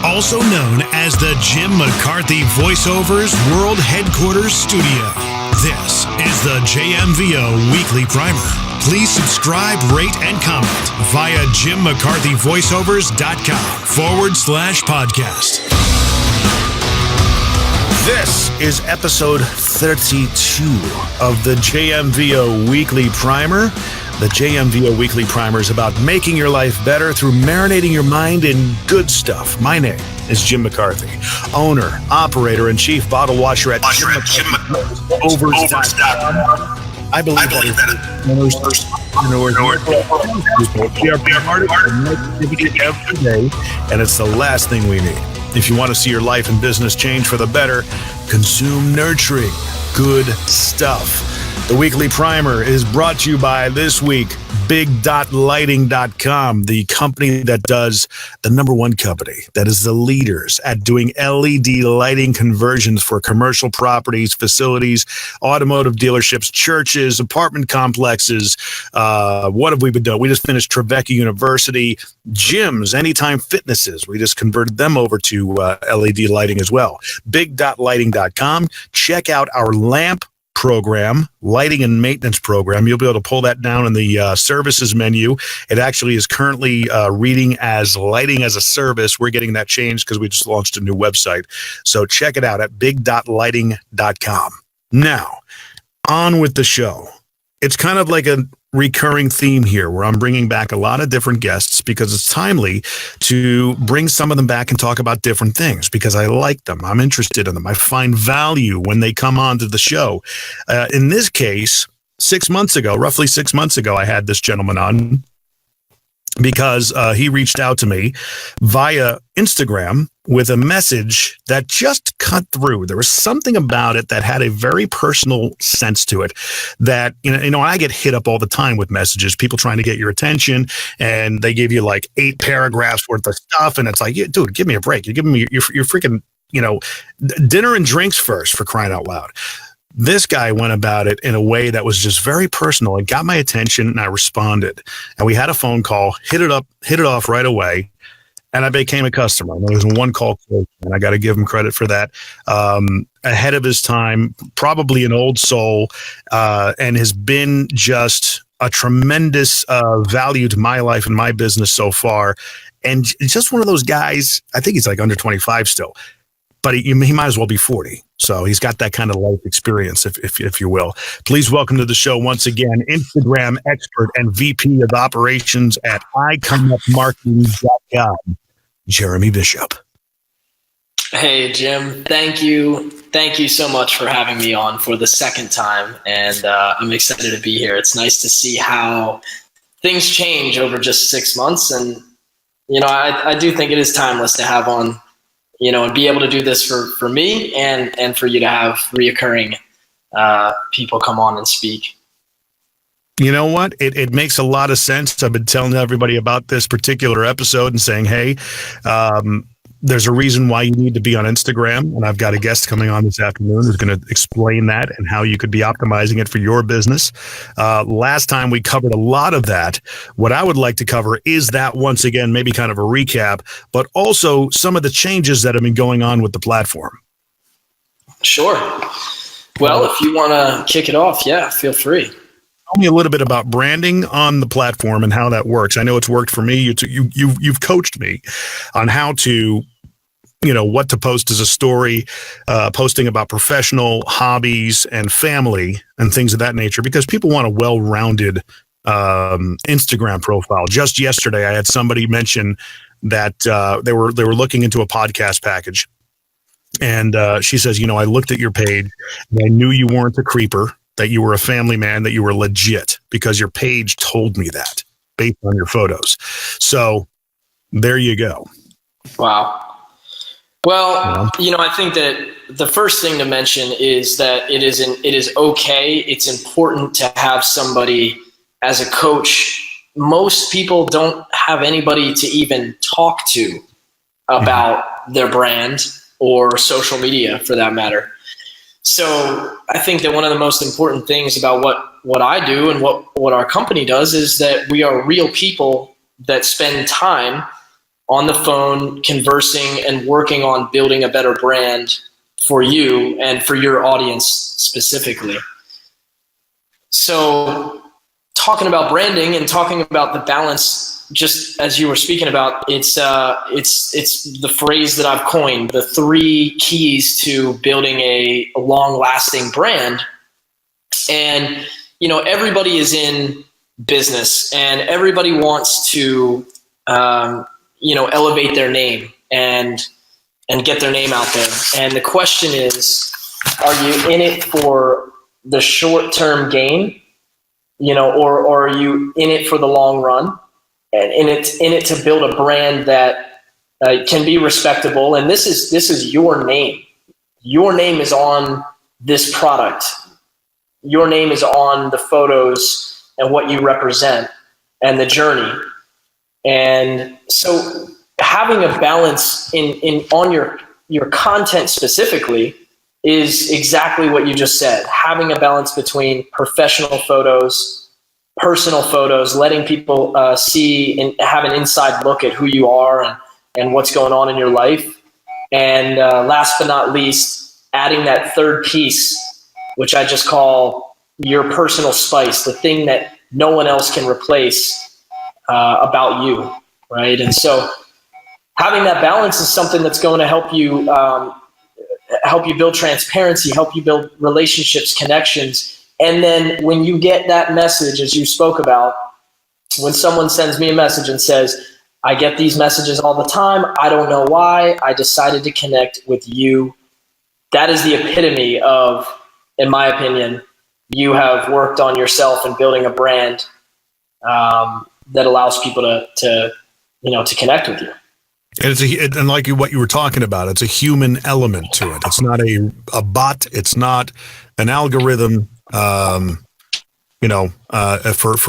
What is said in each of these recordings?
also known as the Jim McCarthy Voiceovers World Headquarters Studio. This is the JMVO Weekly Primer. Please subscribe, rate, and comment via jimmccarthyvoiceovers.com/podcast. This is episode 32 of the JMVO Weekly Primer. The JMVO Weekly Primer is about making your life better through marinating your mind in good stuff. My name is Jim McCarthy, owner, operator, and chief bottle washer at JMVO. I believe that every day, and it's the last thing we need. If you want to see your life and business change for the better, consume nurturing, good stuff. The Weekly Primer is brought to you by this week, big.lighting.com, the company that does the number one company that is the leaders at doing LED lighting conversions for commercial properties, facilities, automotive dealerships, churches, apartment complexes. What have we been doing? We just finished Trevecca University, gyms, Anytime Fitnesses. We just converted them over to LED lighting as well. Big.lighting.com. Check out our lamp program, lighting and maintenance program. You'll be able to pull that down in the services menu. It actually is currently reading as lighting as a service. We're getting that changed because we just launched a new website. So check it out at big.lighting.com. Now, on with the show. It's kind of like a recurring theme here where I'm bringing back a lot of different guests because it's timely to bring some of them back and talk about different things because I like them. I'm interested in them. I find value when they come onto the show. In this case, roughly 6 months ago, I had this gentleman on because he reached out to me via Instagram with a message that just cut through. There was something about it that had a very personal sense to it that, I get hit up all the time with messages, people trying to get your attention, and they give you like 8 paragraphs worth of stuff. And it's like, yeah, dude, give me a break. You're giving me your freaking, dinner and drinks first, for crying out loud. This guy went about it in a way that was just very personal. It got my attention and I responded. And we had a phone call, hit it off right away. And I became a customer. And there was one call, and I got to give him credit for that. Ahead of his time, probably an old soul, and has been just a tremendous value to my life and my business so far. And just one of those guys, I think he's like under 25 still, but he might as well be 40. So he's got that kind of life experience, if you will. Please welcome to the show once again, Instagram expert and VP of operations at iComeUpMarketing.com, Jeremy Bishop. Hey, Jim. Thank you. Thank you so much for having me on for the second time. And I'm excited to be here. It's nice to see how things change over just 6 months. And, I do think it is timeless to have on, and be able to do this for me and for you to have reoccurring people come on and speak. You know what? It makes a lot of sense. I've been telling everybody about this particular episode and saying, hey, there's a reason why you need to be on Instagram. And I've got a guest coming on this afternoon who's going to explain that and how you could be optimizing it for your business. Last time we covered a lot of that. What I would like to cover is that once again, maybe kind of a recap, but also some of the changes that have been going on with the platform. Sure. Well, if you want to kick it off, yeah, feel free. Tell me a little bit about branding on the platform and how that works. I know it's worked for me. You've coached me on how to, what to post as a story, posting about professional hobbies and family and things of that nature, because people want a well-rounded Instagram profile. Just yesterday, I had somebody mention that they were looking into a podcast package, and she says, I looked at your page and I knew you weren't a creeper, that you were a family man, that you were legit, because your page told me that based on your photos. So there you go. Wow. Well, I think that the first thing to mention is that it is okay. It's important to have somebody as a coach. Most people don't have anybody to even talk to about their brand or social media for that matter. So I think that one of the most important things about what I do and what our company does is that we are real people that spend time on the phone, conversing and working on building a better brand for you and for your audience specifically. So talking about branding and talking about the balance, just as you were speaking about, it's the phrase that I've coined, the 3 keys to building a long-lasting brand. And, you know, everybody is in business and everybody wants to, you know, elevate their name and get their name out there. And the question is, are you in it for the short-term gain, you know, or are you in it for the long run, and in it to build a brand that can be respectable? And this is your name. Your name is on this product. Your name is on the photos and what you represent and the journey. And so having a balance on your content specifically is exactly what you just said. Having a balance between professional photos, personal photos, letting people see and have an inside look at who you are and what's going on in your life. And last but not least, adding that third piece, which I just call your personal spice, the thing that no one else can replace about you, right? And so having that balance is something that's going to help you build transparency, help you build relationships, connections. And then when you get that message, as you spoke about, when someone sends me a message and says, I get these messages all the time, I don't know why, I decided to connect with you. That is the epitome of, in my opinion, you have worked on yourself and building a brand that allows people to connect with you. And like what you were talking about, it's a human element to it. It's not a bot. It's not an algorithm. For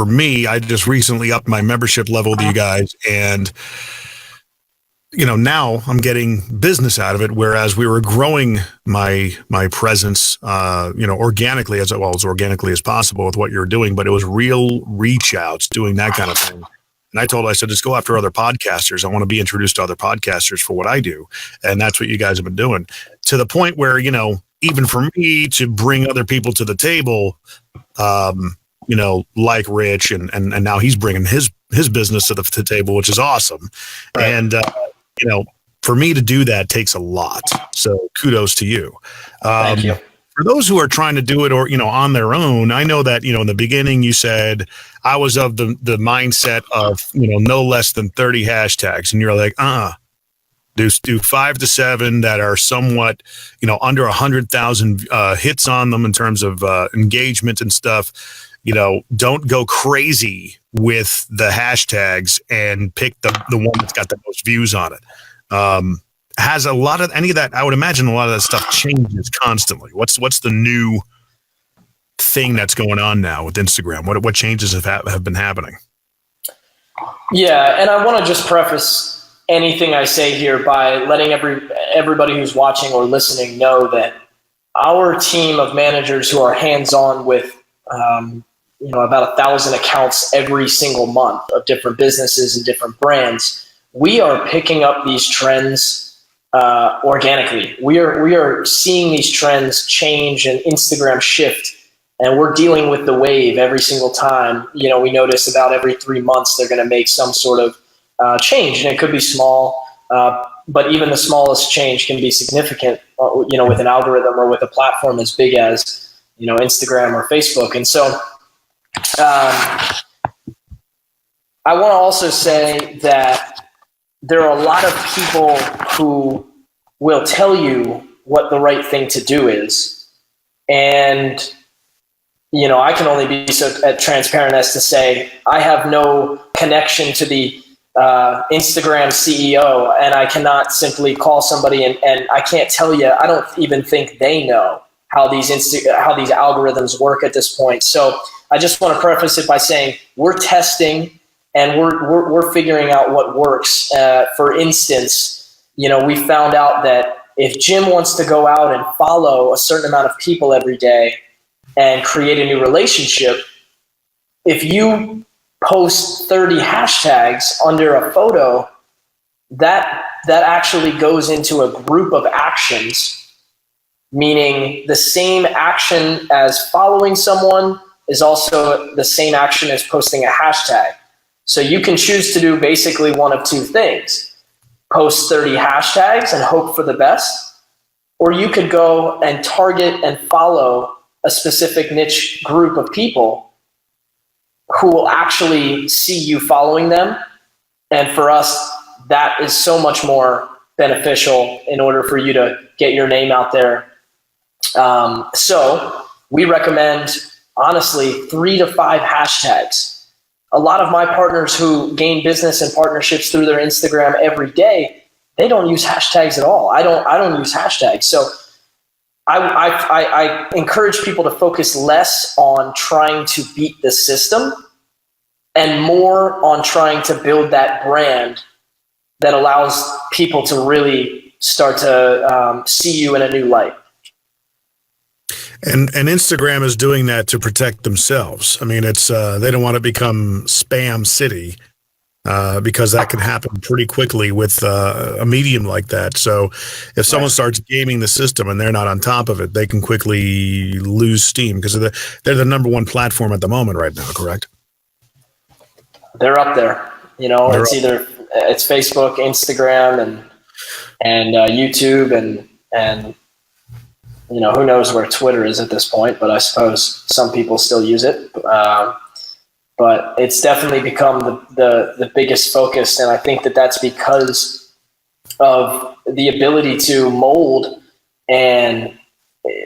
me, I just recently upped my membership level with you guys, and now I'm getting business out of it. Whereas we were growing my presence, organically as organically as possible with what you're doing, but it was real reach outs, doing that kind of thing. And I said, just go after other podcasters. I want to be introduced to other podcasters for what I do. And that's what you guys have been doing, to the point where, even for me to bring other people to the table, like Rich and now he's bringing his business to the table, which is awesome. Right. And, for me to do that takes a lot. So kudos to you. Thank you. For those who are trying to do it or, on their own, I know that, in the beginning you said I was of the mindset of, no less than 30 hashtags. And you're like, do 5 to 7 that are somewhat, under 100,000 hits on them in terms of engagement and stuff. Don't go crazy with the hashtags and pick the one that's got the most views on it. Has a lot of any of that? I would imagine a lot of that stuff changes constantly. What's the new thing that's going on now with Instagram? What changes have been happening? Yeah, and I want to just preface anything I say here by letting everybody who's watching or listening know that our team of managers who are hands-on with about 1,000 accounts every single month of different businesses and different brands, we are picking up these trends organically. We are seeing these trends change and Instagram shift, and we're dealing with the wave every single time. We notice about every 3 months they're going to make some sort of change, and it could be small, but even the smallest change can be significant, with an algorithm or with a platform as big as, Instagram or Facebook. And so I want to also say that there are a lot of people who will tell you what the right thing to do is. And, I can only be so transparent as to say, I have no connection to the Instagram CEO, and I cannot simply call somebody and I can't tell you, I don't even think they know how these algorithms work at this point. So I just want to preface it by saying we're testing and we're figuring out what works. For instance, we found out that if Jim wants to go out and follow a certain amount of people every day and create a new relationship, if you post 30 hashtags under a photo, that actually goes into a group of actions, meaning the same action as following someone is also the same action as posting a hashtag. So you can choose to do basically one of two things: post 30 hashtags and hope for the best, or you could go and target and follow a specific niche group of people who will actually see you following them. And for us, that is so much more beneficial in order for you to get your name out there. So we recommend, honestly, 3 to 5 hashtags. A lot of my partners who gain business and partnerships through their Instagram every day, they don't use hashtags at all. I don't use hashtags. So I encourage people to focus less on trying to beat the system and more on trying to build that brand that allows people to really start to see you in a new light. And Instagram is doing that to protect themselves. I mean, it's they don't want to become spam city because that can happen pretty quickly with a medium like that. So if someone starts gaming the system and they're not on top of it, they can quickly lose steam because they're the number one platform at the moment right now, correct? They're up there. You know, it's Facebook, Instagram, and YouTube, and you know, who knows where Twitter is at this point, but I suppose some people still use it. But it's definitely become the biggest focus, and I think that's because of the ability to mold and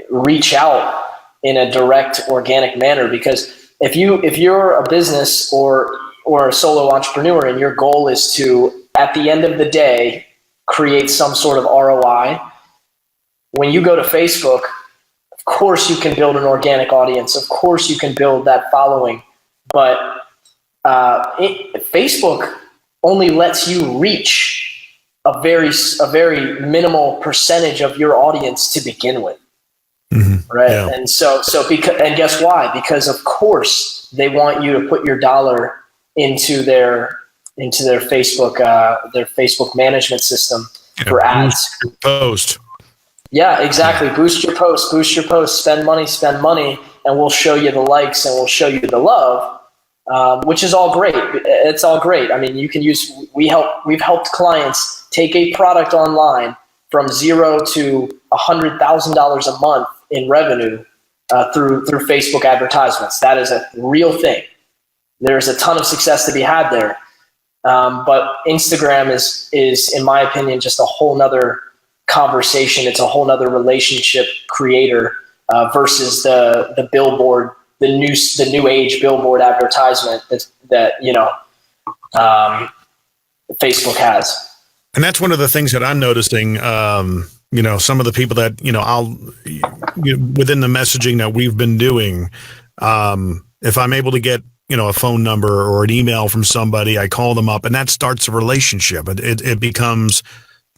reach out in a direct, organic manner. Because if you're a business or a solo entrepreneur and your goal is to, at the end of the day, create some sort of ROI, when you go to Facebook, of course you can build an organic audience. Of course you can build that following. But Facebook only lets you reach a very minimal percentage of your audience to begin with. Mm-hmm. Right. Yeah. And and guess why? Because of course they want you to put your dollar into their Facebook management system for ads. Post. Yeah, exactly. Boost your post, spend money, and we'll show you the likes and we'll show you the love, which is all great. It's all great. I mean, we've helped clients take a product online from $0 to $100,000 a month in revenue through Facebook advertisements. That is a real thing. There's a ton of success to be had there. But Instagram is, in my opinion, just a whole nother conversation. It's a whole nother relationship creator versus the billboard, the new age billboard advertisement that Facebook has. And that's one of the things that I'm noticing. Some of the people that within the messaging that we've been doing, if I'm able to get a phone number or an email from somebody, I call them up, and that starts a relationship. It becomes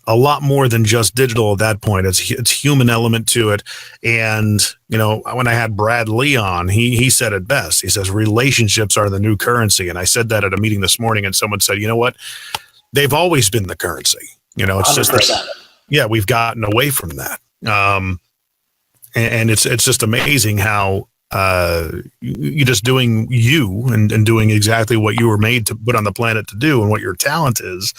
a lot more than just digital at that point. It's human element to it. And, when I had Brad Lee on, he said it best. He says, relationships are the new currency. And I said that at a meeting this morning, and someone said, you know what? They've always been the currency. It's 100%. Just that, we've gotten away from that. And it's just amazing how you're just doing you and doing exactly what you were made to put on the planet to do and what your talent is,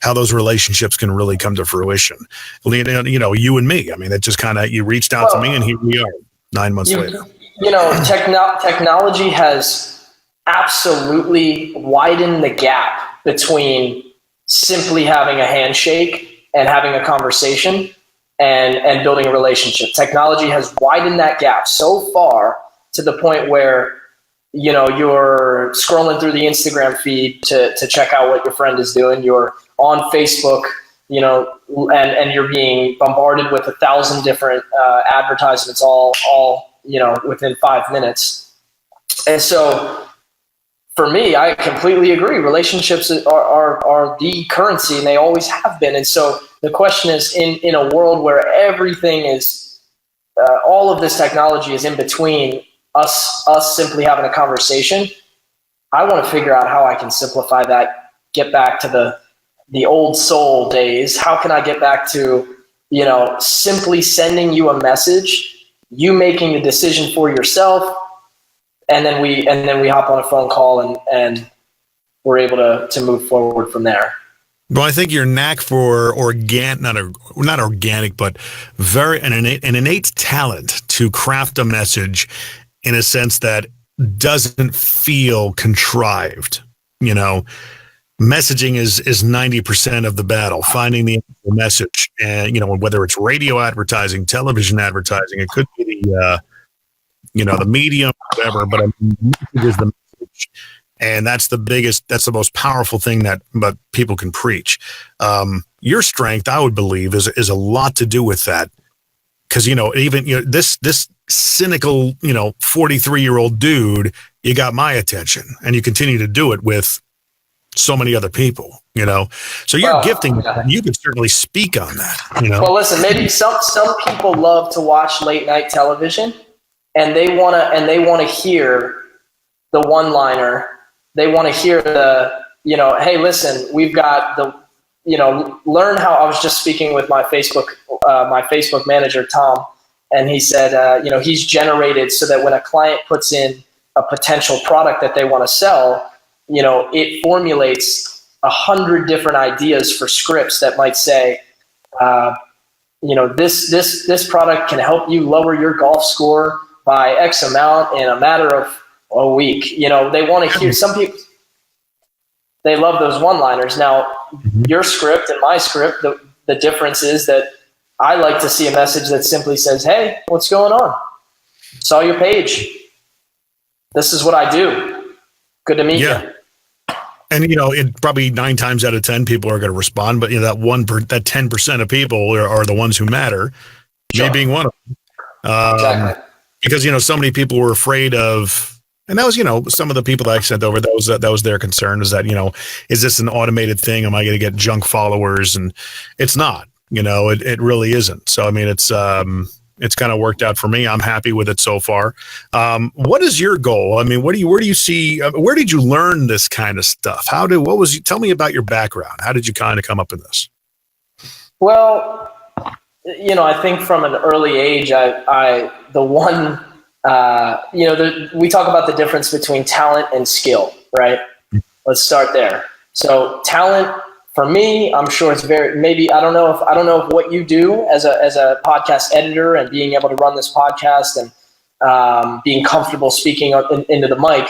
how those relationships can really come to fruition. You and me, I mean, it just kind of, you reached out to me and here we are 9 months later. Technology has absolutely widened the gap between simply having a handshake and having a conversation and building a relationship. Technology has widened that gap so far to the point where, you're scrolling through the Instagram feed to check out what your friend is doing. You're on Facebook, and you're being bombarded with 1,000 different advertisements all within 5 minutes. And so for me, I completely agree. Relationships are the currency, and they always have been. And so the question is, in a world where everything is, all of this technology is in between us simply having a conversation, I want to figure out how I can simplify that, get back to the old soul days. How can I get back to, simply sending you a message, you making the decision for yourself, and then we hop on a phone call and we're able to move forward from there. Well, I think your knack for not organic, but an innate talent to craft a message in a sense that doesn't feel contrived. Messaging is 90% of the battle, finding the message. And, whether it's radio advertising, television advertising, it could be the medium, whatever, but message is the message. And that's the most powerful thing that people can preach. Your strength, I would believe, is a lot to do with that. Because, this cynical, 43-year-old dude, you got my attention, and you continue to do it with so many other people, So you're gifting, you could certainly speak on that, Well, listen, maybe some people love to watch late night television, and they want to hear the one-liner. They want to hear the, hey, listen, we've got the, learn how. I was just speaking with my Facebook manager, Tom, and he said, he's generated so that when a client puts in a potential product that they want to sell, it formulates 100 different ideas for scripts that might say, this product can help you lower your golf score by X amount in a matter of a week. They want to hear, some people, they love those one-liners. Now, your script and my script, the difference is that I like to see a message that simply says, hey, what's going on? Saw your page. This is what I do. Good to meet you. And, it probably 9 times out of 10 people are going to respond, but that 10% of people are the ones who matter. Sure. Me being one of them. Exactly. Because, so many people were afraid of, and that was, some of the people that I sent over, that was their concern, is that, is this an automated thing? Am I going to get junk followers? And it's not, it really isn't. So, I mean, it's kind of worked out for me. I'm happy with it so far. What is your goal? I mean, where do you see, where did you learn this kind of stuff? Tell me about your background. How did you kind of come up with this? Well, I think from an early age, we talk about the difference between talent and skill, right? Let's start there. So talent, for me, I'm sure it's I don't know if what you do as a podcast editor and being able to run this podcast and being comfortable speaking into the mic,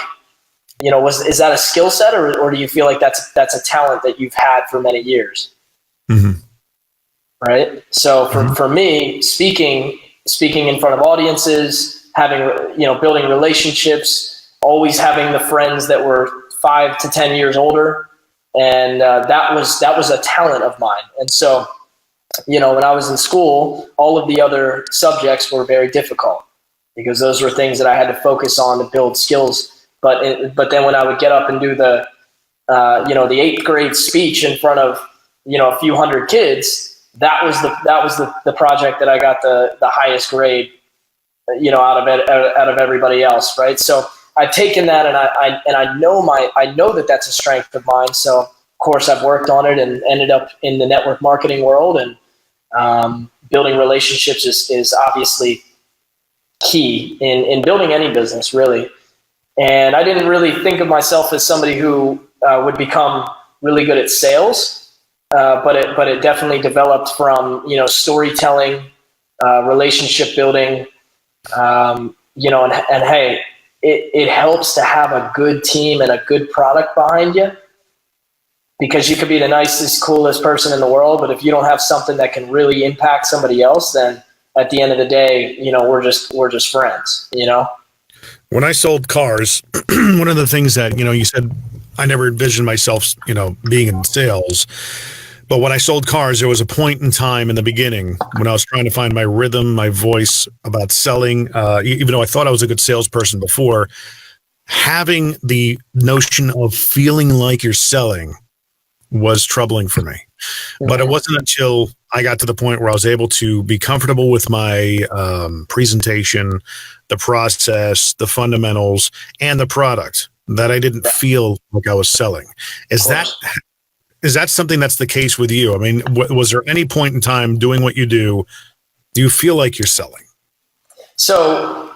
is that a skill set, or do you feel like that's a talent that you've had for many years? Mm-hmm. Right. So for me, speaking in front of audiences, having, building relationships, always having the friends that were 5 to 10 years older. And that was a talent of mine. And so, when I was in school, all of the other subjects were very difficult because those were things that I had to focus on to build skills. But then when I would get up and do the 8th grade speech in front of, a few hundred kids, that was the project that I got the highest grade, out of everybody else. Right. So I've taken that and I know that that's a strength of mine. So of course I've worked on it and ended up in the network marketing world, and building relationships is obviously key in building any business, really. And I didn't really think of myself as somebody who would become really good at sales, but it definitely developed from storytelling, relationship building, and hey. It helps to have a good team and a good product behind you, because you could be the nicest, coolest person in the world, but if you don't have something that can really impact somebody else, then at the end of the day, we're just friends, When I sold cars, one of the things that, you said, I never envisioned myself, being in sales. But when I sold cars, there was a point in time in the beginning when I was trying to find my rhythm, my voice about selling, even though I thought I was a good salesperson before, having the notion of feeling like you're selling was troubling for me. But it wasn't until I got to the point where I was able to be comfortable with my presentation, the process, the fundamentals, and the product that I didn't feel like I was selling. is that something that's the case with you? I mean, was there any point in time doing what you do you feel like you're selling? So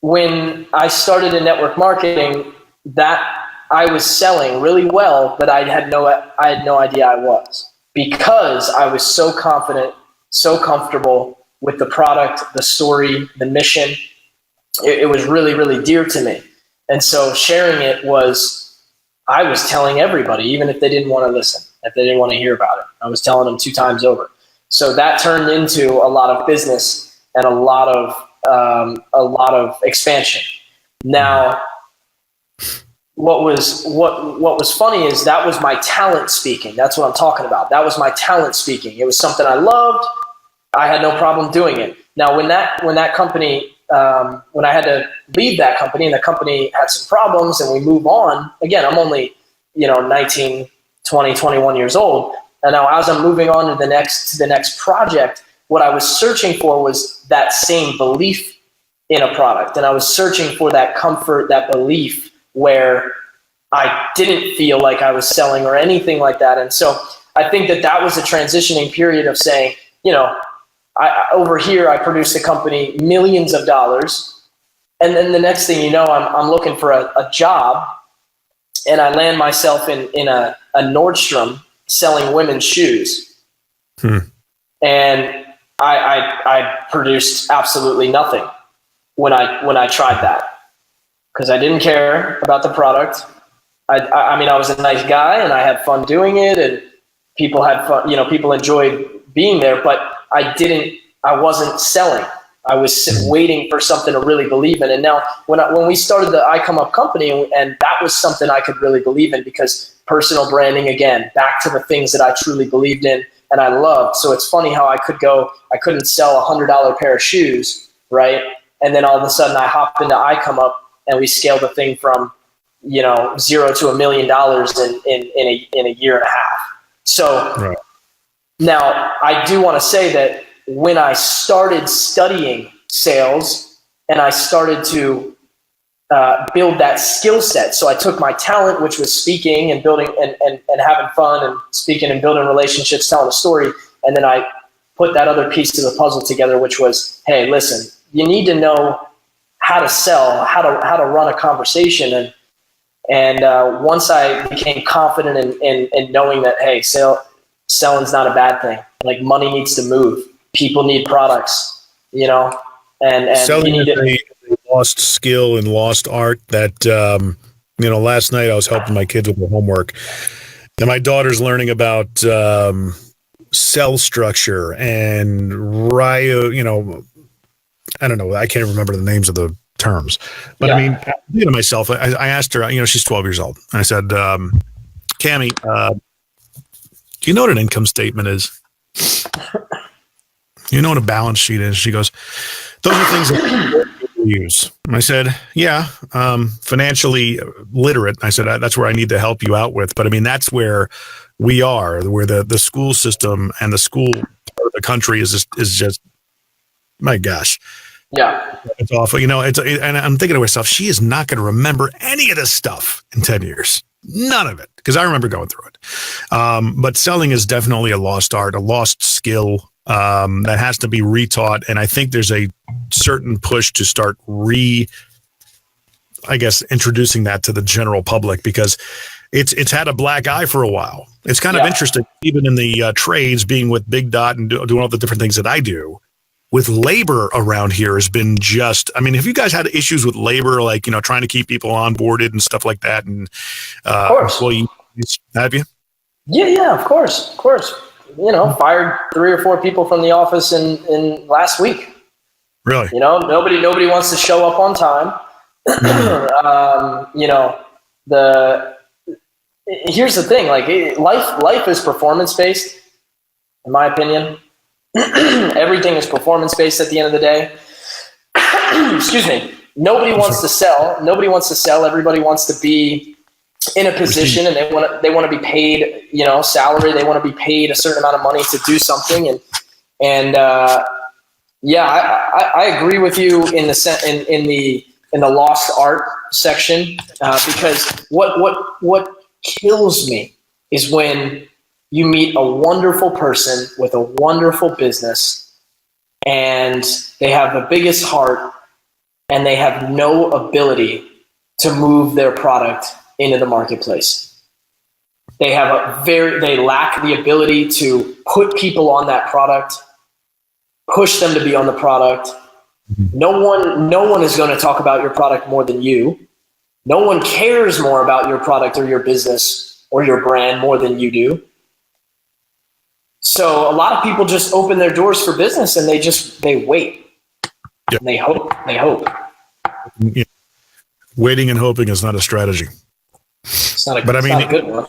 when I started in network marketing, that I was selling really well, but I had no idea I was, because I was so confident, so comfortable with the product, the story, the mission. It was really, really dear to me. And so sharing it I was telling everybody, even if they didn't want to listen, if they didn't want to hear about it, I was telling them 2 times over. So that turned into a lot of business and a lot of expansion. Now, what was funny is that was my talent speaking. That's what I'm talking about. That was my talent speaking. It was something I loved. I had no problem doing it. Now, when that company, when I had to leave that company and the company had some problems and we move on, again, I'm only, 19, 20, 21 years old. And now as I'm moving on to the next project, what I was searching for was that same belief in a product. And I was searching for that comfort, that belief where I didn't feel like I was selling or anything like that. And so I think that was a transitioning period of saying, over here, I produced a company millions of dollars. And then the next thing you know, I'm looking for a job, and I land myself in a Nordstrom selling women's shoes. And I produced absolutely nothing when I tried that, because I didn't care about the product. I mean, I was a nice guy and I had fun doing it, and people had fun, people enjoyed being there, but I wasn't selling. I was waiting for something to really believe in. And now when we started the I Come Up company, and that was something I could really believe in, because personal branding, again, back to the things that I truly believed in and I loved. So it's funny how I couldn't sell a $100 pair of shoes, right? And then all of a sudden I hopped into I Come Up and we scaled the thing from, 0 to $1 million in a year and a half. So right. Now I do want to say that when I started studying sales and I started to build that skill set, so I took my talent, which was speaking and building and having fun and speaking and building relationships, telling a story, and then I put that other piece of the puzzle together, which was, hey, listen, you need to know how to sell, how to run a conversation, and once I became confident in knowing that, hey, selling's not a bad thing. Like, money needs to move. People need products, and selling you need is a lost skill and lost art that, last night I was helping my kids with their homework, and my daughter's learning about cell structure and I don't know. I can't remember the names of the terms, but yeah. I mean, thinking to myself, I asked her, she's 12 years old. I said, Cammie, do you know what an income statement is? You know what a balance sheet is? She goes, those are things that people use. And I said, yeah, financially literate. I said, that's where I need to help you out with. But I mean, that's where we are, where the school system and the school part of the country is just, my gosh. Yeah. It's awful. And I'm thinking to myself, she is not going to remember any of this stuff in 10 years. None of it. Because I remember going through it. But selling is definitely a lost art, a lost skill that has to be retaught. And I think there's a certain push to start introducing that to the general public, because it's had a black eye for a while. It's kind of interesting, even in the trades, being with Big Dot and doing all the different things that I do. With labor around here has been have you guys had issues with labor, like, trying to keep people onboarded and stuff like that? And of course. Employees, have you? Yeah, of course. Fired 3 or 4 people from the office in last week. Really? Nobody wants to show up on time. Here's the thing, like, life is performance based, in my opinion. Everything is performance based at the end of the day. Excuse me. Nobody wants to sell. Everybody wants to be in a position, and they want to be paid, salary. They want to be paid a certain amount of money to do something. I agree with you in the lost art section, because what kills me is when you meet a wonderful person with a wonderful business, and they have the biggest heart, and they have no ability to move their product into the marketplace. They lack the ability to put people on that product, push them to be on the product. No one is going to talk about your product more than you. No one cares more about your product or your business or your brand more than you do. So a lot of people just open their doors for business and they wait. Yep. And they hope. Yeah. Waiting and hoping is not a strategy. It's not a good one.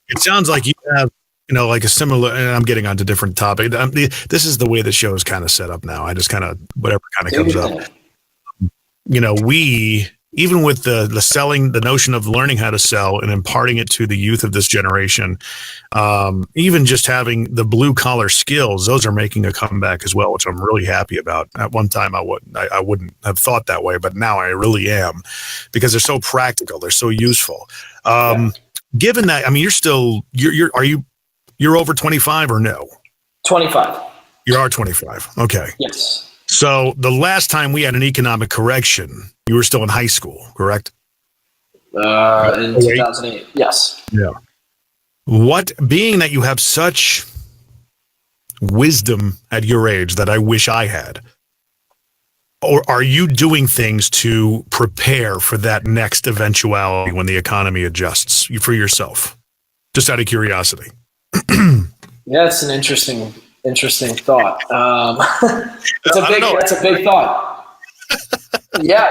It sounds like you have, like a similar, and I'm getting onto different topic. This is the way the show is kind of set up now. I just kind of, whatever kind of comes up. We, even with the selling, the notion of learning how to sell and imparting it to the youth of this generation, even just having the blue collar skills, those are making a comeback as well, which I'm really happy about. At one time, I wouldn't have thought that way, but now I really am, because they're so practical, they're so useful. Given that, you're over 25 or no? 25. You are 25. Okay. Yes. So the last time we had an economic correction, you were still in high school, correct? In 2008. Yes. Yeah. Being that you have such wisdom at your age that I wish I had, or are you doing things to prepare for that next eventuality when the economy adjusts for yourself? Just out of curiosity. Yeah, it's an interesting thought. That's a big thought. Yeah.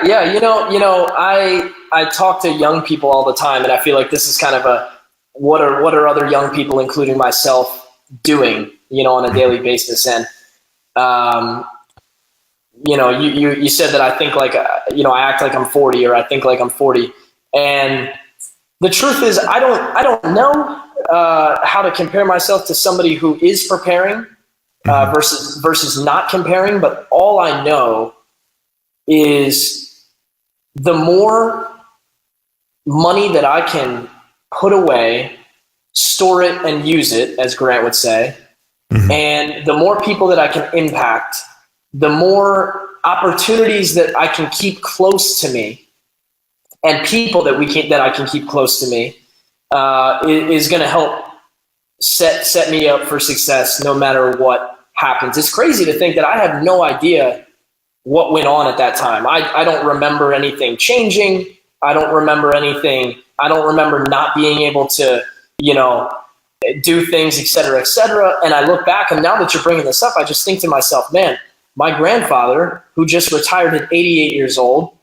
I talk to young people all the time, and I feel like this is kind of what are other young people, including myself, doing, on a daily basis. And, you said that I think like, I act like I'm 40, or I think like I'm 40. And the truth is, I don't know how to compare myself to somebody who is preparing versus not comparing. But all I know is the more money that I can put away, store it and use it, as Grant would say, and the more people that I can impact, the more opportunities that I can keep close to me, and people that I can keep close to me, is going to help set me up for success no matter what happens. It's crazy to think that I have no idea what went on at that time. I don't remember anything changing. I don't remember anything. I don't remember not being able to, do things, et cetera, et cetera. And I look back, and now that you're bringing this up, I just think to myself, man, my grandfather, who just retired at 88 years old,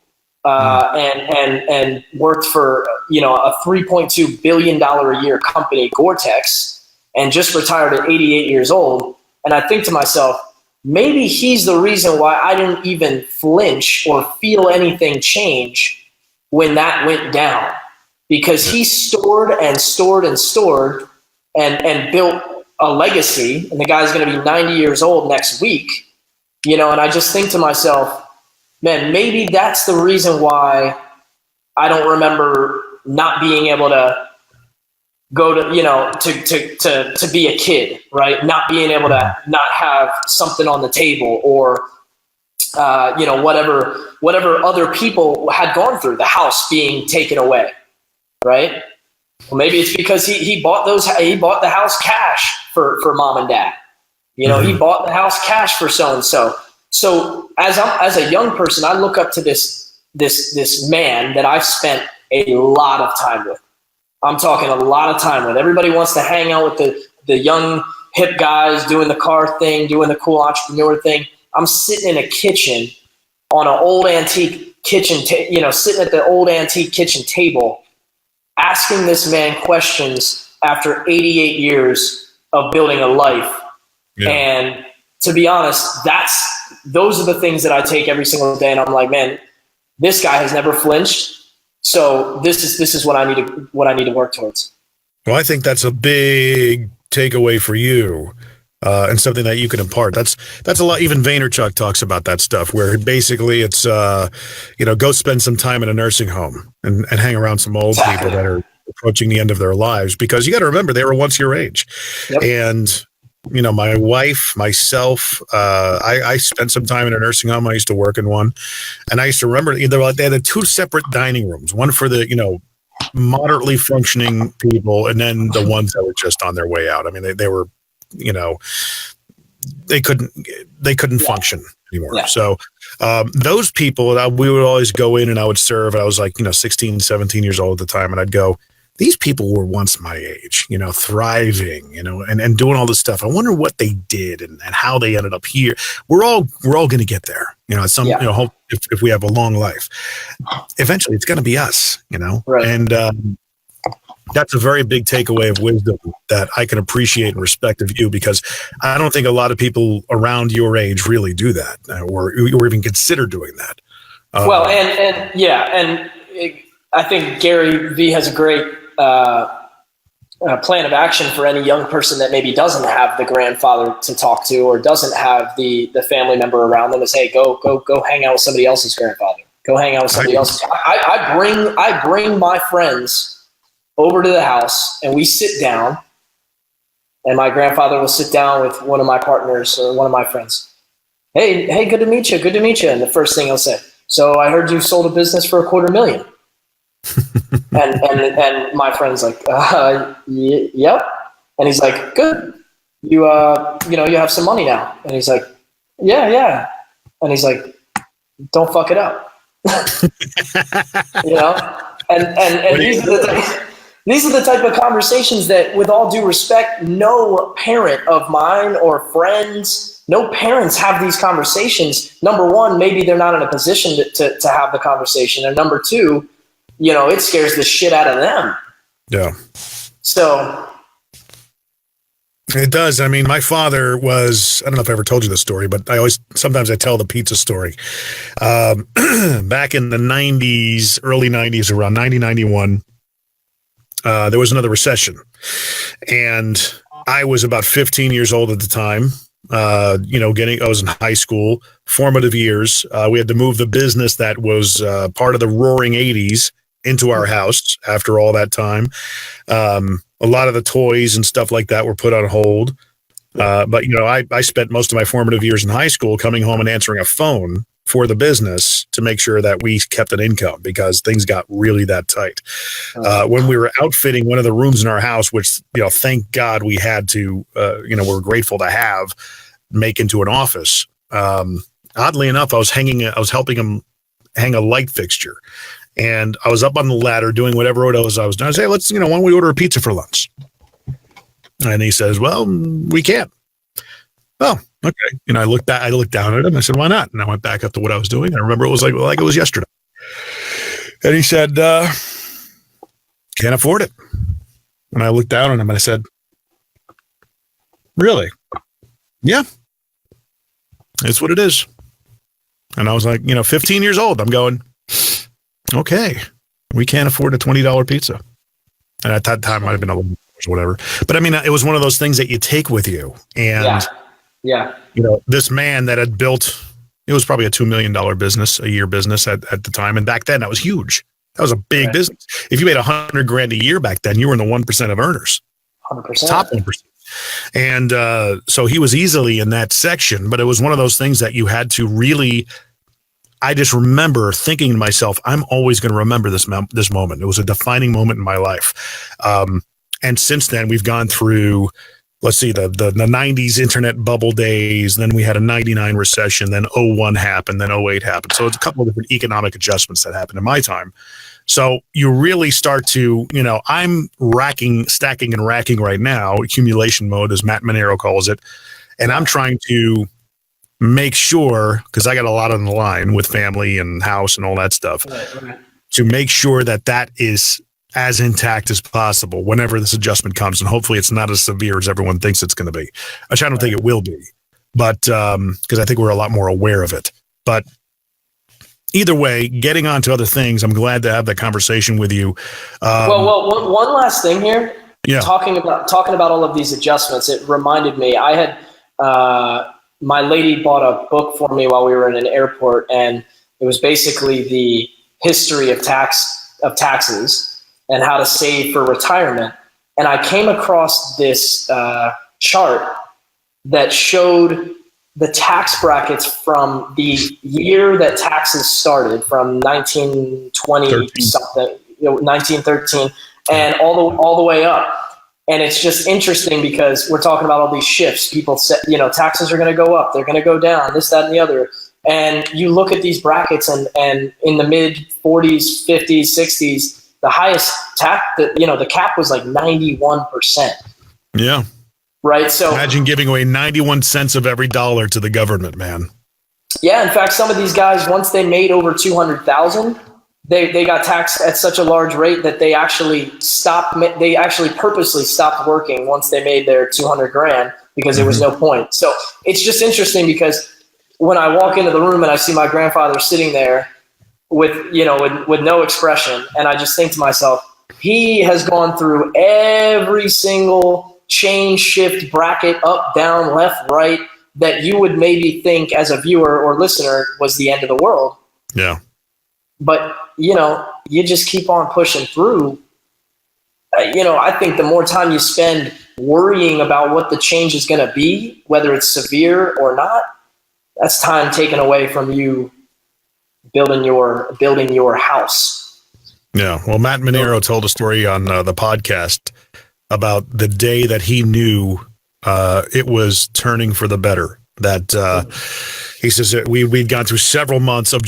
and worked for, a $3.2 billion a year company, Gore-Tex, and just retired at 88 years old. And I think to myself, maybe he's the reason why I didn't even flinch or feel anything change when that went down, because he stored and stored and stored and built a legacy. And the guy's going to be 90 years old next week, and I just think to myself, man, maybe that's the reason why I don't remember not being able to go to, to be a kid, right? Not being able to not have something on the table, or, whatever other people had gone through, the house being taken away, right? Well, maybe it's because he bought the house cash for mom and dad. He bought the house cash for so-and-so. So as a young person, I look up to this man that I've spent a lot of time with. I'm talking a lot of time with. Everybody wants to hang out with the young hip guys doing the car thing, doing the cool entrepreneur thing. I'm sitting in a kitchen on an old antique kitchen, sitting at the old antique kitchen table, asking this man questions after 88 years of building a life. Yeah. And to be honest, those are the things that I take every single day, and I'm like, man, this guy has never flinched. So this is what I need to work towards. Well, I think that's a big takeaway for you, and something that you can impart. That's a lot. Even Vaynerchuk talks about that stuff, where basically it's go spend some time in a nursing home and hang around some old people that are approaching the end of their lives, because you got to remember they were once your age. Yep. And, my wife, myself, I spent some time in a nursing home. I used to work in one, and I used to remember they had two separate dining rooms, one for the, moderately functioning people, and then the ones that were just on their way out. I mean, they were, they couldn't function anymore. Yeah. So those people, we would always go in and I would serve. I was like, 16, 17 years old at the time. And I'd go, these people were once my age, thriving, and doing all this stuff. I wonder what they did and how they ended up here. We're all going to get there, hope if we have a long life, eventually it's going to be us, Right. And that's a very big takeaway of wisdom that I can appreciate and respect of you, because I don't think a lot of people around your age really do that or even consider doing that. Well, and I think Gary V has a great plan of action for any young person that maybe doesn't have the grandfather to talk to or doesn't have the family member around them. Is, hey, go hang out with somebody else's grandfather. Go hang out with somebody else. I bring my friends over to the house and we sit down, and my grandfather will sit down with one of my partners or one of my friends. Hey, good to meet you. Good to meet you. And the first thing he'll say, so I heard you sold a business for $250,000. and my friend's like, yep. And he's like, good. You have some money now. And he's like, yeah. And he's like, don't fuck it up. And these are the type of conversations that, with all due respect, no parent of mine or friends, no parents have these conversations. Number one, maybe they're not in a position to have the conversation. And number two, it scares the shit out of them. Yeah. So. It does. I mean, my father was, I don't know if I ever told you this story, but sometimes I tell the pizza story. Back in the 90s, early 90s, around 90, 91, there was another recession, and I was about 15 years old at the time. I was in high school, formative years. We had to move the business that was part of the roaring 80s into our house after all that time. A lot of the toys and stuff like that were put on hold. But I spent most of my formative years in high school coming home and answering a phone for the business to make sure that we kept an income, because things got really that tight. When we were outfitting one of the rooms in our house, which, thank God we had to, we're grateful to have, make into an office. Oddly enough, I was helping him hang a light fixture, and I was up on the ladder doing whatever it was I was doing. I said, hey, let's, why don't we order a pizza for lunch? And he says, well, we can't. Oh, okay. I looked down at him. I said, why not? And I went back up to what I was doing. I remember it was like it was yesterday. And he said, can't afford it. And I looked down at him and I said, really? Yeah, it's what it is. And I was like, 15 years old. I'm going, okay, we can't afford a $20 pizza. And at that time, it might have been $11 or whatever. But I mean, it was one of those things that you take with you. And, yeah. This man that had built, it was probably a $2 million business, a year business at the time. And back then, that was huge. That was a big business. If you made $100,000 a year back then, you were in the 1% of earners. 100%. Top 1%. And so he was easily in that section, but it was one of those things that you had to really, I just remember thinking to myself, I'm always going to remember this moment. It was a defining moment in my life. And since then, we've gone through, let's see, the 90s internet bubble days. Then we had a 99 recession. Then 01 happened. Then 08 happened. So it's a couple of different economic adjustments that happened in my time. So you really start to, I'm stacking and racking right now, accumulation mode, as Matt Monero calls it. And I'm trying to make sure, because I got a lot on the line with family and house and all that stuff, right. to make sure that is as intact as possible whenever this adjustment comes. And hopefully it's not as severe as everyone thinks it's going to be, which I don't think it will be, but because I think we're a lot more aware of it. But either way, getting on to other things, I'm glad to have that conversation with you. Well, one last thing here. Yeah. Talking about all of these adjustments, it reminded me, I had my lady bought a book for me while we were in an airport, and it was basically the history of taxes. and how to save for retirement. And I came across this chart that showed the tax brackets from the year that taxes started, from 1920 something, 1913, and all the way up. And it's just interesting because we're talking about all these shifts. People say, taxes are going to go up, they're going to go down, this, that, and the other. And you look at these brackets, and in the mid 40s, 50s, 60s, the highest tax, the cap was like 91%. Yeah. Right. So imagine giving away 91 cents of every dollar to the government, man. Yeah. In fact, some of these guys, once they made over 200,000, they got taxed at such a large rate that they actually purposely stopped working once they made their 200 grand, because there was no point. So it's just interesting, because when I walk into the room and I see my grandfather sitting there with no expression, and I just think to myself, he has gone through every single change, shift, bracket, up, down, left, right, that you would maybe think as a viewer or listener was the end of the world. Yeah. But, you just keep on pushing through. I think the more time you spend worrying about what the change is going to be, whether it's severe or not, that's time taken away from you building your house. Yeah. Well, Matt Manero told a story on the podcast about the day that he knew it was turning for the better. That he says that we'd gone through several months of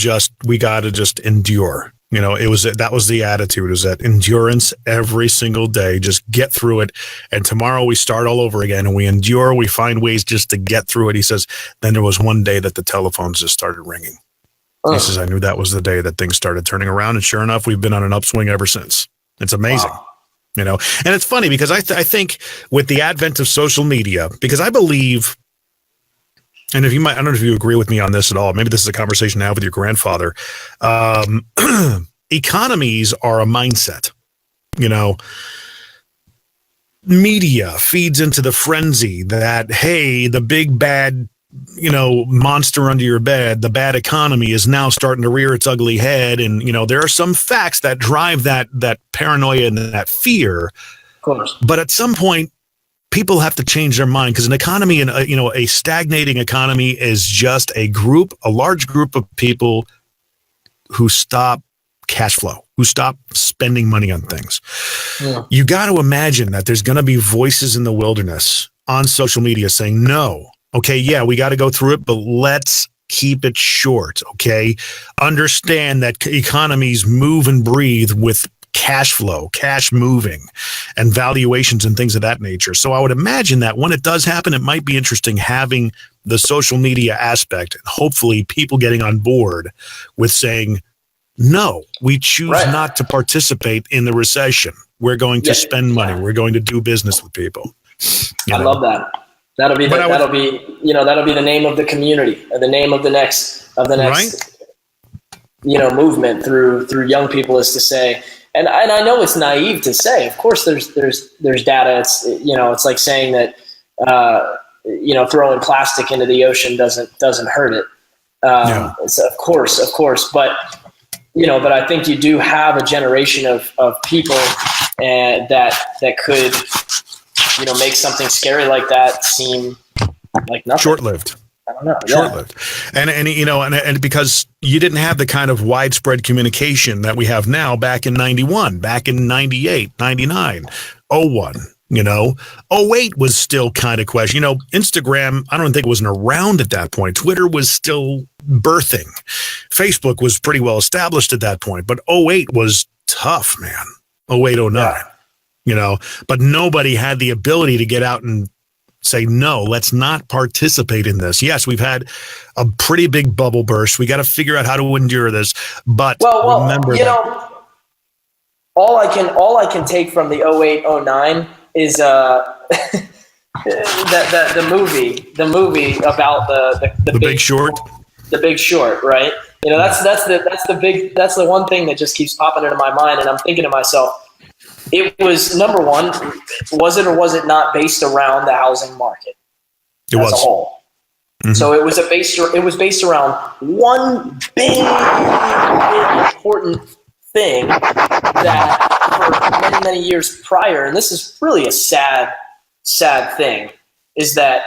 we got to just endure. That was the attitude, is that endurance every single day, just get through it. And tomorrow we start all over again, and we endure, we find ways just to get through it. He says, then there was one day that the telephones just started ringing. He says, I knew that was the day that things started turning around. And sure enough, we've been on an upswing ever since. It's amazing. Wow. And it's funny because I think with the advent of social media, because I believe, and I don't know if you agree with me on this at all, maybe this is a conversation to have with your grandfather. Economies are a mindset. Media feeds into the frenzy that, hey, the big bad, monster under your bed, the bad economy is now starting to rear its ugly head. And, there are some facts that drive that paranoia and that fear. Of course. But at some point, people have to change their mind, because an economy and a stagnating economy is just a large group of people who stop cash flow, who stop spending money on things. Yeah. You got to imagine that there's going to be voices in the wilderness on social media saying, no, okay, yeah, we got to go through it, but let's keep it short. Okay. Understand that economies move and breathe with cash flow, cash moving, and valuations and things of that nature. So I would imagine that when it does happen, it might be interesting having the social media aspect, and hopefully people getting on board with saying, no, we choose not to participate in the recession. We're going to spend money. We're going to do business with people. I love that. That'll be the name of the community, or the name of the next movement through young people, is to say. And I know it's naive to say. Of course, there's data. It's like saying that throwing plastic into the ocean doesn't hurt it. So of course, but I think you do have a generation of people that could make something scary like that seem like nothing. Short-lived. I don't know. Short-lived. And because you didn't have the kind of widespread communication that we have now back in 91, back in 98, 99, 01, 08 was still kind of question. Instagram, I don't think it wasn't around at that point. Twitter was still birthing. Facebook was pretty well established at that point, but 08 was tough, man. 08, 09, but nobody had the ability to get out and say, no, let's not participate in this. Yes, we've had a pretty big bubble burst. We got to figure out how to endure this. But remember that. All I can take from the 08, 09 is the movie about the Big Short. The Big Short, right? That's the one thing that just keeps popping into my mind, and I'm thinking to myself, it was, number one, was it or was it not based around the housing market as a whole? Mm-hmm. So it was based around one big important thing that for many, many years prior, and this is really a sad thing, is that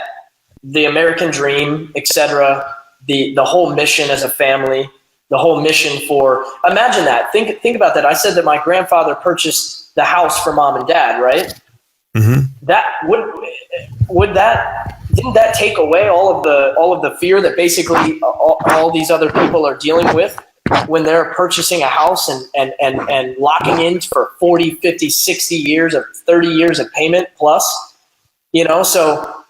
the American dream, etc., the whole mission as a family, the whole mission for, imagine that. Think about that. I said that my grandfather purchased the house for mom and dad, right? Mm-hmm. That didn't that take away all of the fear that basically all these other people are dealing with when they're purchasing a house and locking in for 40, 50, 60 years of 30 years of payment plus, so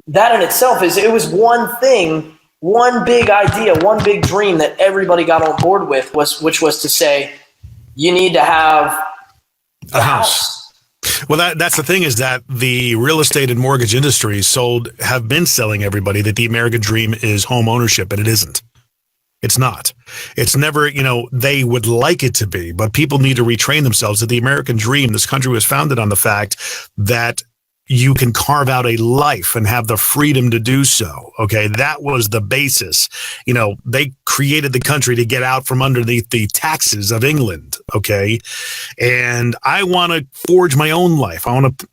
that in itself it was one thing, one big idea, one big dream that everybody got on board with, which was to say, you need to have a house. Well, that's the thing, is that the real estate and mortgage industries have been selling everybody that the American dream is home ownership, and it isn't. It's not. It's never, they would like it to be, but people need to retrain themselves that the American dream, this country was founded on the fact that you can carve out a life and have the freedom to do so. Okay. That was the basis. They created the country to get out from underneath the taxes of England. Okay. And I want to forge my own life. I want to,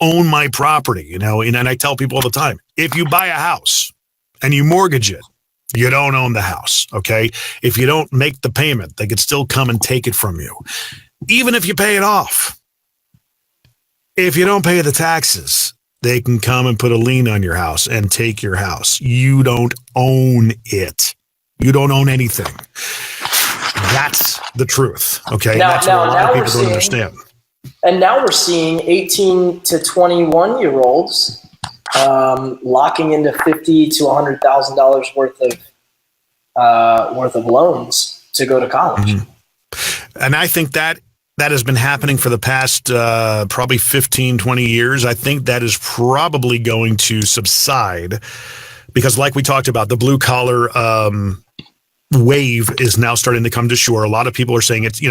own my property, and I tell people all the time, if you buy a house and you mortgage it, you don't own the house. Okay. If you don't make the payment, they could still come and take it from you. Even if you pay it off. If you don't pay the taxes, they can come and put a lien on your house and take your house. You don't own it. You don't own anything. That's the truth. Okay. That's what a lot of people don't understand. And now we're seeing 18 to 21-year-olds locking into $50,000 to $100,000 worth of loans to go to college. Mm-hmm. And I think that has been happening for the past probably 15, 20 years. I think that is probably going to subside because, like we talked about, the blue collar wave is now starting to come to shore. A lot of people are saying it's,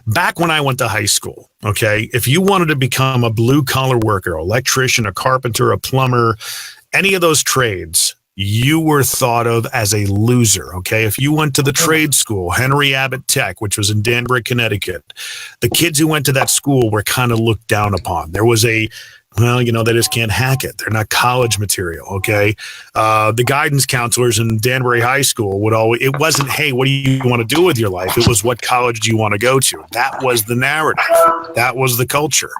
back when I went to high school, okay, if you wanted to become a blue collar worker, electrician, a carpenter, a plumber, any of those trades, you were thought of as a loser, okay? If you went to the trade school, Henry Abbott Tech, which was in Danbury, Connecticut, the kids who went to that school were kind of looked down upon. There was they just can't hack it. They're not college material, okay? The guidance counselors in Danbury High School it wasn't, hey, what do you want to do with your life? It was, what college do you want to go to? That was the narrative. That was the culture.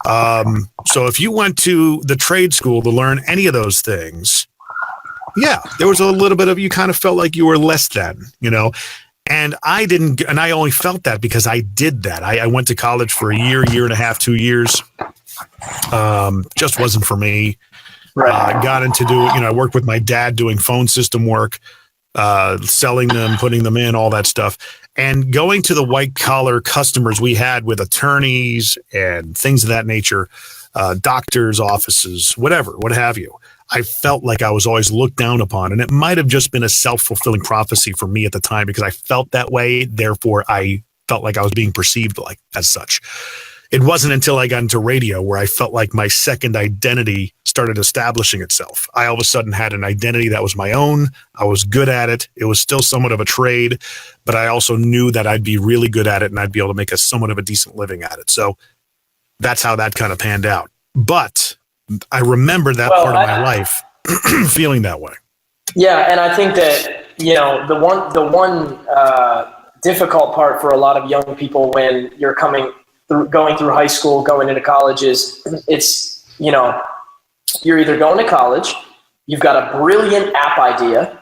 So if you went to the trade school to learn any of those things, yeah, there was a little bit of, you kind of felt like you were less than, and I only felt that because I did that. I went to college for a year and a half, 2 years. Just wasn't for me. Right. Got into I worked with my dad doing phone system work, selling them, putting them in, all that stuff. And going to the white collar customers we had with attorneys and things of that nature, doctors' offices, whatever, what have you. I felt like I was always looked down upon, and it might have just been a self-fulfilling prophecy for me at the time because I felt that way. Therefore, I felt like I was being perceived like as such. It wasn't until I got into radio where I felt like my second identity started establishing itself. I all of a sudden had an identity that was my own. I was good at it. It was still somewhat of a trade, but I also knew that I'd be really good at it and I'd be able to make somewhat of a decent living at it. So that's how that kind of panned out. But I remember that part of my life feeling that way. Yeah, and I think that the one difficult part for a lot of young people when you're going through high school, going into college is it's you're either going to college, you've got a brilliant app idea,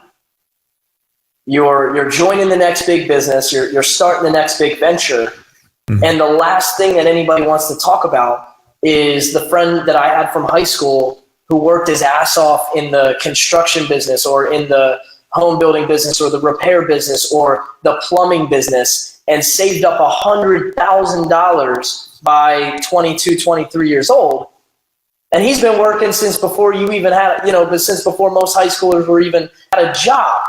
you're joining the next big business, you're starting the next big venture, and the last thing that anybody wants to talk about is the friend that I had from high school who worked his ass off in the construction business or in the home building business or the repair business or the plumbing business and saved up $100,000 by 22, 23 years old. And he's been working since before you even had, since before most high schoolers were even had a job.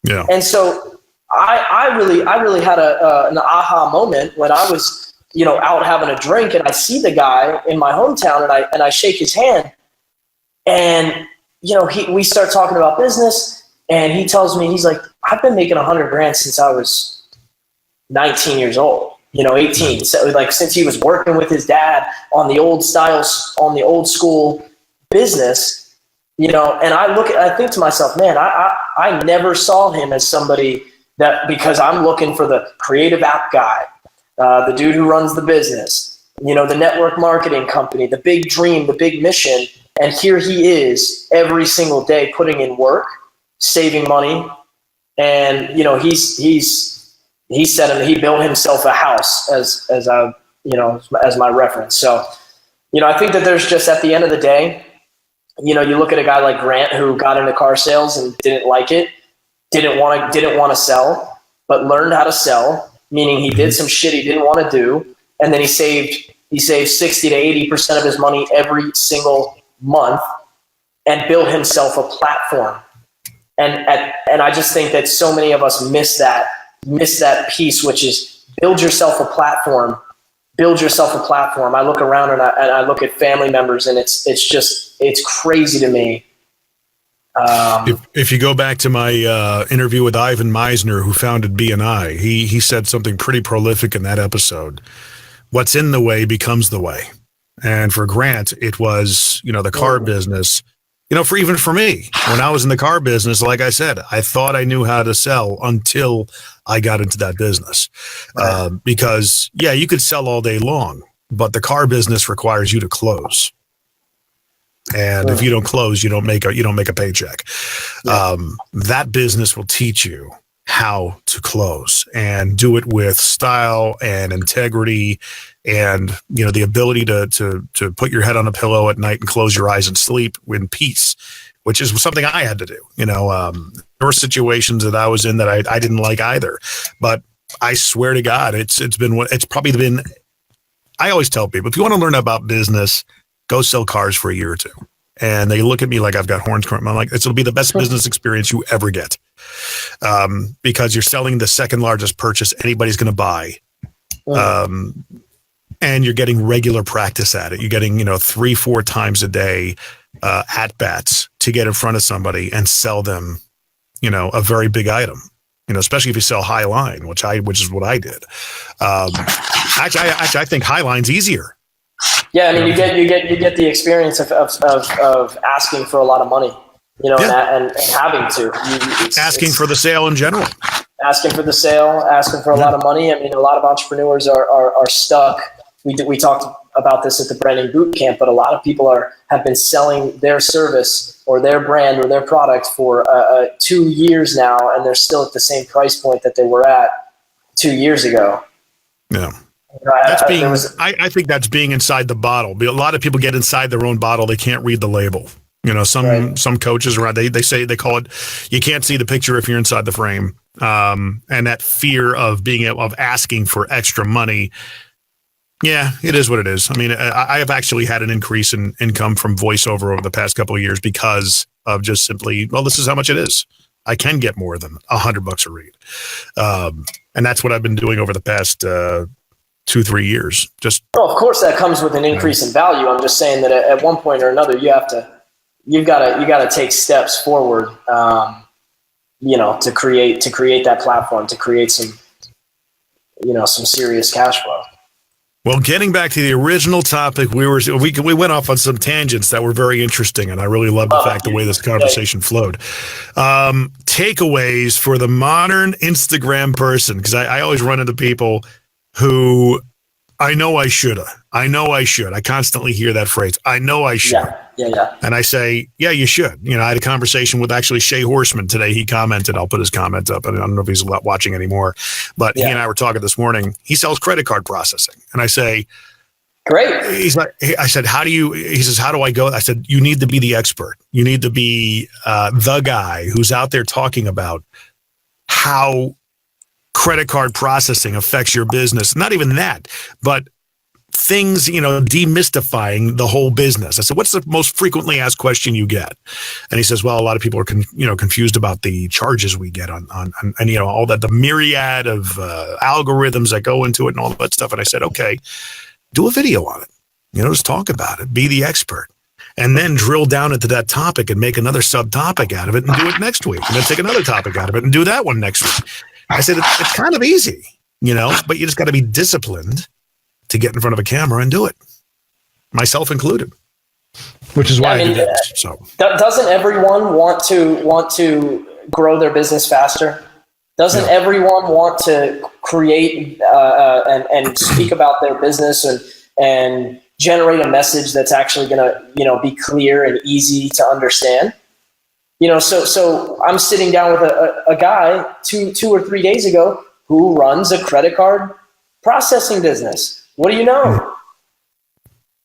Yeah. And so I really had an aha moment when I was out having a drink and I see the guy in my hometown and I shake his hand and, we start talking about business and he tells me, he's like, I've been making $100,000 since I was 19 years old, 18. So like, since he was working with his dad on the old school business, and I think to myself, man, I never saw him as somebody that, because I'm looking for the creative app guy, the dude who runs the business, the network marketing company, the big dream, the big mission. And here he is every single day putting in work, saving money. And, he said he built himself a house as my reference. So, I think that there's just, at the end of the day, you look at a guy like Grant who got into car sales and didn't like it, didn't want to sell, but learned how to sell, meaning he did some shit he didn't want to do. And then he saved 60 to 80% of his money every single month and built himself a platform. And I just think that so many of us miss that piece, which is build yourself a platform. I look around and I look at family members, and it's crazy to me. If you go back to my interview with Ivan Meisner, who founded BNI, he said something pretty prolific in that episode. What's in the way becomes the way. And for Grant, it was, the car business. For me, when I was in the car business, like I said, I thought I knew how to sell until I got into that business. Right. Because you could sell all day long, but the car business requires you to close. And if you don't close, you don't make a paycheck. Yeah. That business will teach you how to close and do it with style and integrity, and the ability to put your head on a pillow at night and close your eyes and sleep in peace, which is something I had to do. There were situations that I was in that I didn't like either, but I swear to God, it's probably been. I always tell people, if you want to learn about business, go sell cars for a year or two. And they look at me like I've got horns. I'm like, it'll be the best business experience you ever get, because you're selling the second largest purchase anybody's going to buy. And you're getting regular practice at it. You're getting, 3-4 times a day at bats to get in front of somebody and sell them, a very big item. Especially if you sell high line, which is what I did. Actually, I think high line's easier. Yeah, I mean, you get the experience of asking for a lot of money, and having to asking for the sale in general. Asking for the sale, asking for a lot of money. I mean, a lot of entrepreneurs are stuck. We talked about this at the branding boot camp, but a lot of people have been selling their service or their brand or their product for 2 years now, and they're still at the same price point that they were at 2 years ago. Yeah. I think that's being inside the bottle. A lot of people get inside their own bottle. They can't read the label. Some coaches around, they call it, you can't see the picture if you're inside the frame. And that fear of of asking for extra money. Yeah, it is what it is. I mean, I have actually had an increase in income from voiceover over the past couple of years because of just simply, this is how much it is. I can get more than $100 a read. And that's what I've been doing over the past 2-3 years. Of course that comes with an increase in value. I'm just saying that at one point or another, you've got to take steps forward, to create that platform, to create some serious cash flow. Well, getting back to the original topic, we went off on some tangents that were very interesting, and I really love the way this conversation flowed. Takeaways for the modern Instagram person, because I always run into people who I know I should. I constantly hear that phrase. I know I should. Yeah. And I say, yeah, you should. I had a conversation with actually Shea Horseman today. He commented. I'll put his comment up. I don't know if he's watching anymore, but he and I were talking this morning. He sells credit card processing. And I say, great. He said, how do I go? I said, you need to be the expert. You need to be the guy who's out there talking about how credit card processing affects your business. Not even that, but things, demystifying the whole business. I said, what's the most frequently asked question you get? And he says, well, a lot of people are confused about the charges we get on all that, the myriad of algorithms that go into it and all that stuff. And I said, okay, do a video on it. Just talk about it. Be the expert. And then drill down into that topic and make another subtopic out of it and do it next week. And then take another topic out of it and do that one next week. I said, it's kind of easy. but you just got to be disciplined to get in front of a camera and do it, myself included, which is why I do this. So doesn't everyone want to grow their business faster? Doesn't everyone want to create and speak about their business and generate a message that's actually going to, be clear and easy to understand? So I'm sitting down with a guy two or 3 days ago who runs a credit card processing business. What do you know?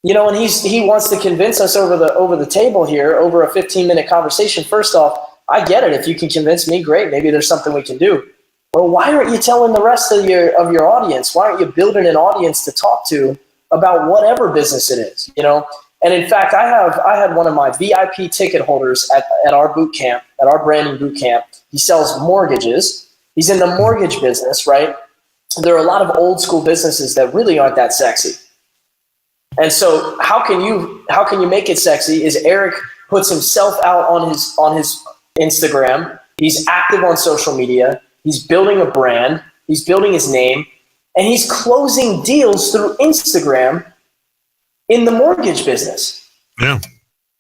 And he wants to convince us over the table here, over a 15-minute conversation. First off, I get it. If you can convince me, great. Maybe there's something we can do. Well, why aren't you telling the rest of your audience? Why aren't you building an audience to talk to about whatever business it is? And in fact, I had one of my VIP ticket holders at our boot camp, at our branding boot camp. He sells mortgages. He's in the mortgage business, right? There are a lot of old school businesses that really aren't that sexy. And so how can you make it sexy is Eric puts himself out on his Instagram. He's active on social media. He's building a brand. He's building his name, and he's closing deals through Instagram in the mortgage business. Yeah.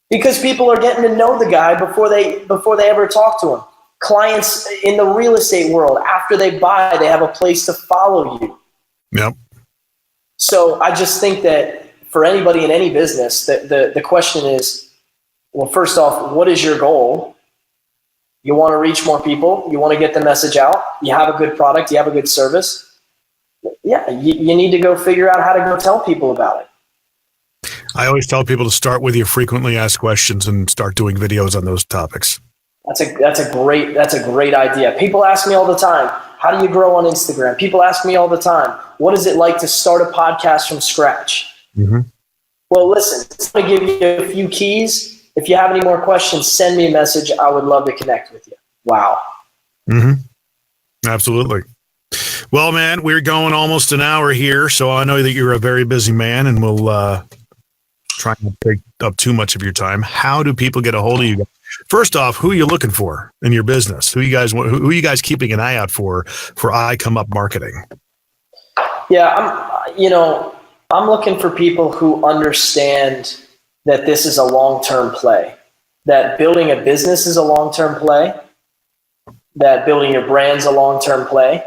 Because people are getting to know the guy before they ever talk to him. Clients in the real estate world, after they buy, they have a place to follow you. Yep. So I just think that for anybody in any business, the question is, well, first off, what is your goal? You want to reach more people. You want to get the message out. You have a good product. You have a good service. Yeah, you need to go figure out how to go tell people about it. I always tell people to start with your frequently asked questions and start doing videos on those topics. That's a great idea. People ask me all the time, how do you grow on Instagram? People ask me all the time, what is it like to start a podcast from scratch? Mm-hmm. Well, listen, I'm going to give you a few keys. If you have any more questions, send me a message. I would love to connect with you. Wow. Mm-hmm. Absolutely. Well, man, we're going almost an hour here, so I know that you're a very busy man, and we'll try not to take up too much of your time. How do people get a hold of you? First off, who are you looking for in your business? Who are you guys keeping an eye out for I Come Up marketing? Yeah, I'm looking for people who understand that this is a long-term play, that building a business is a long-term play, that building your brand's a long-term play,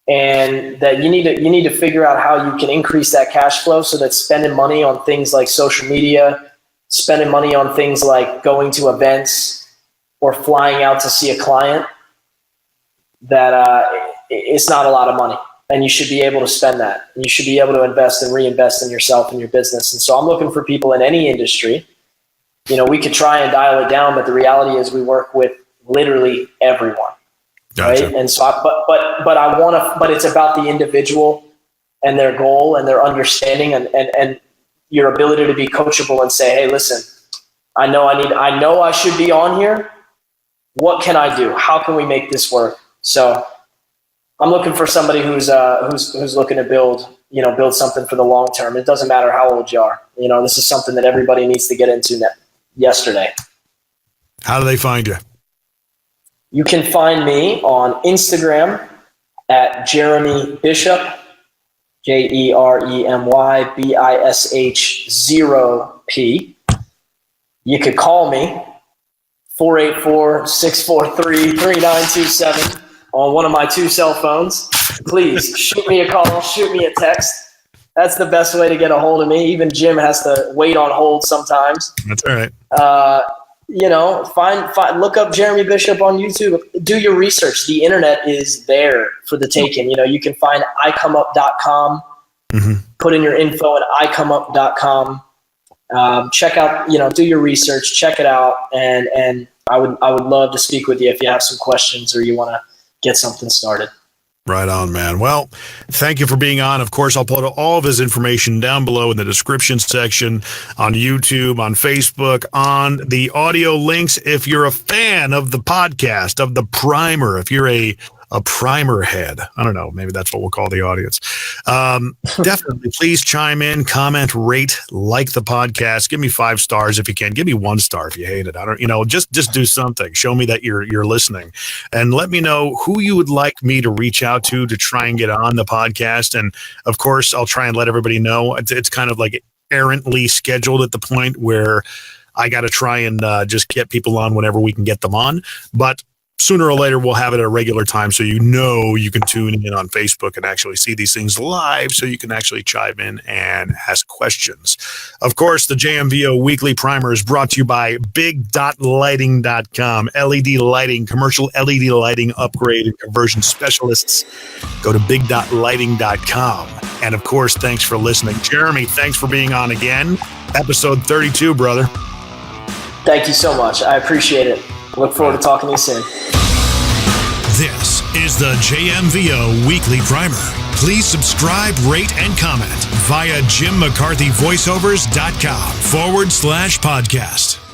and that you need to figure out how you can increase that cash flow so that spending money on things like social media, spending money on things like going to events or flying out to see a client, that it's not a lot of money. And you should be able to spend that. And you should be able to invest and reinvest in yourself and your business. And so I'm looking for people in any industry. We could try and dial it down, but the reality is we work with literally everyone. Gotcha. Right? And so, but it's about the individual and their goal and their understanding and your ability to be coachable and say, hey, listen, I know I should be on here. What can I do? How can we make this work? So I'm looking for somebody who's looking to build something for the long term. It doesn't matter how old you are. This is something that everybody needs to get into yesterday. How do they find you? You can find me on Instagram at Jeremy Bishop, JeremyBish0P. You could call me 484-643-3927 on one of my two cell phones. Please shoot me a call, shoot me a text. That's the best way to get a hold of me. Even Jim has to wait on hold sometimes. That's all right. Look up Jeremy Bishop on YouTube. Do your research. The internet is there for the taking. You can find icomeup.com. Mm-hmm. Put in your info at icomeup.com. Check out, do your research, check it out. And I would love to speak with you if you have some questions or you want to get something started. Right on, man. Well, thank you for being on. Of course, I'll put all of his information down below in the description section on YouTube, on Facebook, on the audio links. If you're a fan of the podcast, of the primer, if you're a a primer head. I don't know. Maybe that's what we'll call the audience. Definitely, please chime in, comment, rate, like the podcast. Give me 5 stars if you can. Give me 1 star if you hate it. I don't, just do something. Show me that you're listening, and let me know who you would like me to reach out to try and get on the podcast. And of course, I'll try and let everybody know. It's kind of like errantly scheduled at the point where I got to try and just get people on whenever we can get them on. But sooner or later, we'll have it at a regular time, so you can tune in on Facebook and actually see these things live, so you can actually chime in and ask questions. Of course, the JMVO Weekly Primer is brought to you by big.lighting.com. LED lighting, commercial LED lighting upgrade and conversion specialists. Go to big.lighting.com. And of course, thanks for listening. Jeremy, thanks for being on again. Episode 32, brother. Thank you so much. I appreciate it. Look forward to talking to you soon. This is the JMVO Weekly Primer. Please subscribe, rate, and comment via JimMcCarthyVoiceovers.com /podcast.